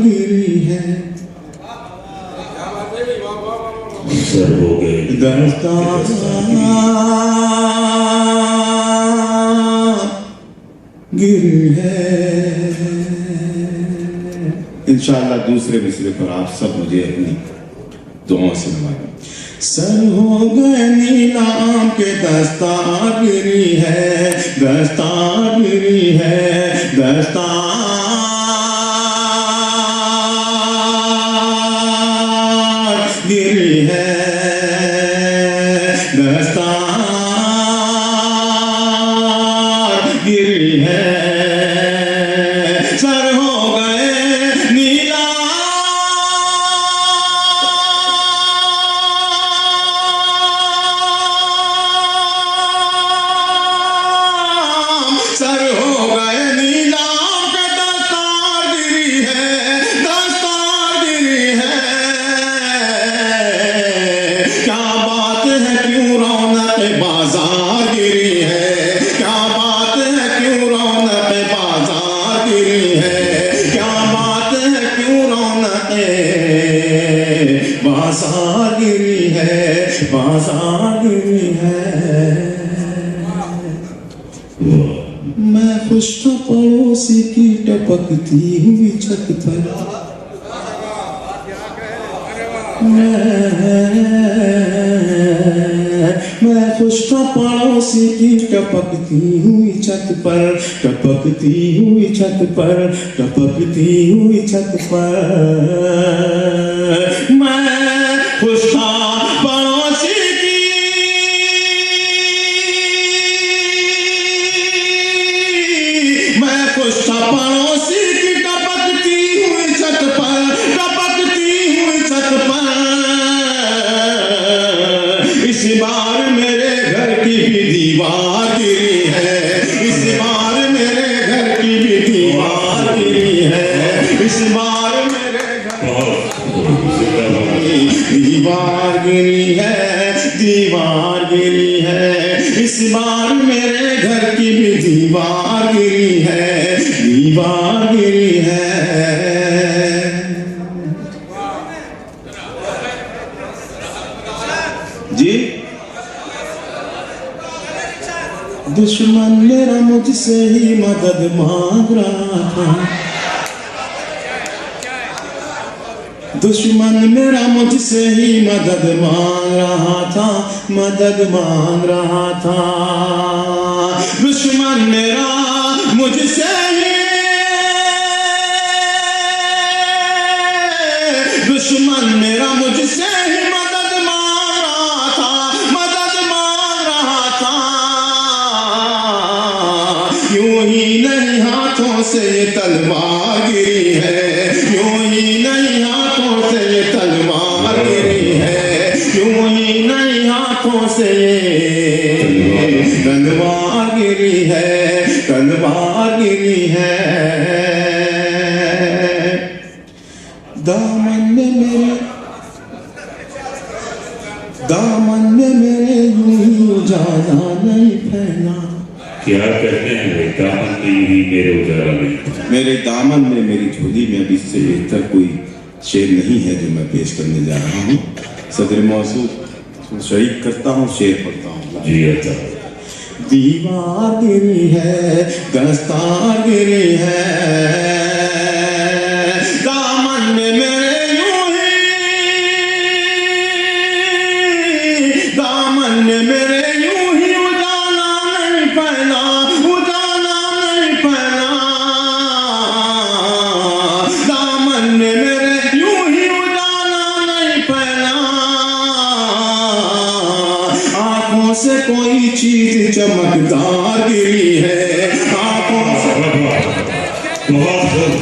गिरी है सर हो गए दर्दा गिरी है। इंशाअल्लाह दूसरे मिसरे पर आप सब मुझे अपनी दुआओं से नवाजें। सर हो गए नीलाम के दस्तार गिरी है, दस्तार गिरी है, दस्तार गिरी है, दस्तार गिरी है। सर हो गए नीला सर हो गए नीलाम के दस्तार गिरी है, दस्तार गिरी है। क्या बात है क्यों रौनक बाजार गिरी है, क्या बात है क्यों रौनक बाजार गिरी है, क्या बात है क्यों रौनक बाजार गिरी है, बाजार गिरी है। मैं खुश था पड़ोसी की टपकती हुई छत पर, मैं खुश था पड़ोसी की टपकती हुई छत पर, टपकती हुई छत पर, टपकती हुई छत पर। मैं खुश था पड़ोसी मैं खुश था पड़ोसी की टपकती हुई छत पर, टपकती हुई छत पर। इस बार मेरे घर की भी दीवार गिरी है, इस बार मेरे घर की भी दीवार गिरी है, इस बार मेरे घर दीवार गिरी है, दीवार गिरी है। इस बार मेरे घर की भी दीवार गिरी है, दीवार गिरी है। जी दुश्मन मेरा मुझसे ही मदद मांग रहा था, दुश्मन मेरा मुझसे ही मदद मांग रहा था, मदद मांग रहा था। दुश्मन मेरा मुझसे ही, दुश्मन मेरा मुझसे ही मदद मांग रहा था, मदद मांग रहा था। यूं ही नहीं हाथों से ये तलवार गिरी है, यूं ही नहीं हाथों से ये तलवार गिरी है, यूं ही नहीं हाथों से ये तलवार गिरी है, तलवार गिरी है। दामन में मेरे, दामन में मेरे यूं ही उजाला नहीं फैला। क्या कहते हैं भाई, दामन में ही मेरे उजाला नहीं। मेरे दामन में मेरी झोली में अभी इससे बेहतर कोई शेर नहीं है जो मैं पेश करने जा रहा हूँ। सदर मौसूफ शरीक करता हूँ, शेर पढ़ता हूँ। जी अच्छा। दीवार गिरी है, दस्तार गिरी है, दामन में मेरे यूं ही, दामन में मेरे यूं ही उजाला नहीं फैला, उजाला नहीं फैला। दामन में मेरे यूं ही उजाला नहीं फैला। आंखों से कोई चीज चमकदार गिरी है, आंखों से बहुत